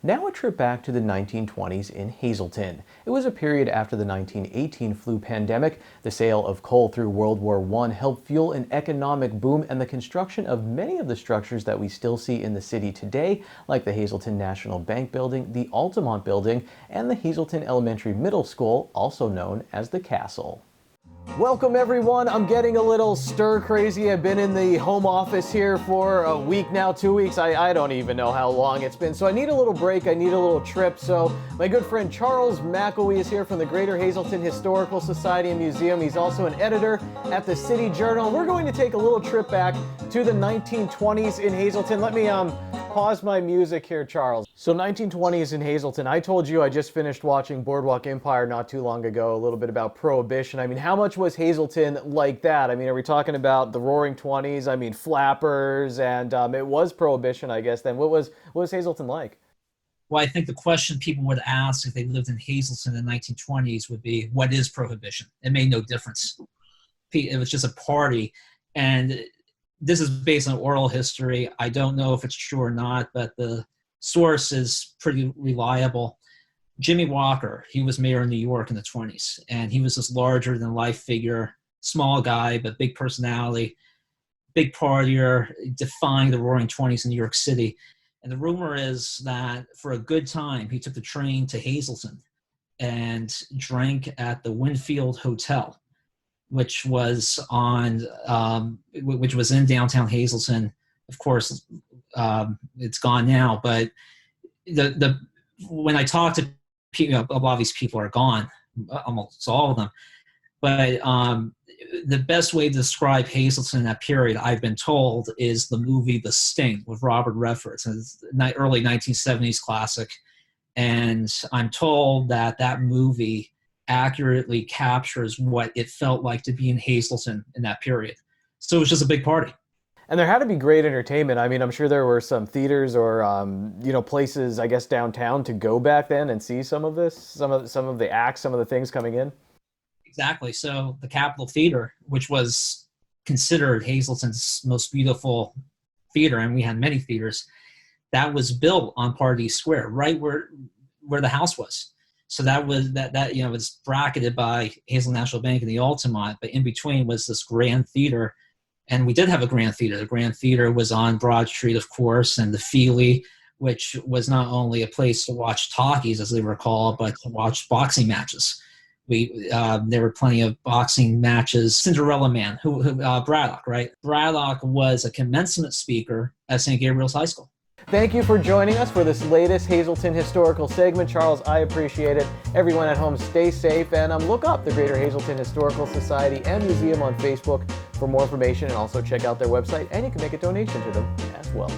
Now a trip back to the 1920s in Hazleton. It was a period after the 1918 flu pandemic. The sale of coal through World War I helped fuel an economic boom and the construction of many of the structures that we still see in the city today, like the Hazleton National Bank Building, the Altamont Building, and the Hazleton Elementary Middle School, also known as the Castle. Welcome everyone. I'm getting a little stir crazy. I've been in the home office here for a week now, 2 weeks. I don't even know how long it's been. So I need a little break. I need a little trip. So my good friend Charles McElwee is here from the Greater Hazleton Historical Society and Museum. He's also an editor at the City Journal. We're going to take a little trip back to the 1920s in Hazleton. Let me pause my music here, Charles. So 1920s in Hazleton. I told you I just finished watching Boardwalk Empire not too long ago, a little bit about Prohibition. I mean, how much was Hazleton like that? I mean, are we talking about the Roaring 20s? I mean, flappers, and it was Prohibition, I guess, then. What was Hazleton like? Well, I think the question people would ask if they lived in Hazleton in the 1920s would be, what is Prohibition? It made no difference. It was just a party. And this is based on oral history. I don't know if it's true or not, but the source is pretty reliable. Jimmy Walker, he was mayor of New York in the 20s, and he was this larger-than-life figure, small guy, but big personality, big partier, defying the Roaring 20s in New York City. And the rumor is that for a good time, he took the train to Hazleton and drank at the Winfield Hotel, which was in downtown Hazleton. Of course, it's gone now. But when I talk to people, a lot of these people are gone, almost all of them. But the best way to describe Hazleton in that period, I've been told, is the movie The Sting with Robert Redford. It's an early 1970s classic. And I'm told that movie accurately captures what it felt like to be in Hazleton in that period. So it was just a big party. And there had to be great entertainment. I mean, I'm sure there were some theaters or places, I guess, downtown to go back then and see some of this, some of the acts, some of the things coming in. Exactly. So the Capitol Theater, which was considered Hazleton's most beautiful theater, and we had many theaters, that was built on Pardee Square, right where the house was. So that was bracketed by Hazleton National Bank and the Altamont, but in between was this Grand Theater. And we did have a Grand Theater. The Grand Theater was on Broad Street, of course, and the Feely, which was not only a place to watch talkies, as they were called, but to watch boxing matches. There were plenty of boxing matches. Cinderella Man, Braddock, right? Braddock was a commencement speaker at St. Gabriel's High School. Thank you for joining us for this latest Hazleton Historical segment. Charles, I appreciate it. Everyone at home, stay safe, and look up the Greater Hazleton Historical Society and Museum on Facebook for more information, and also check out their website, and you can make a donation to them as well.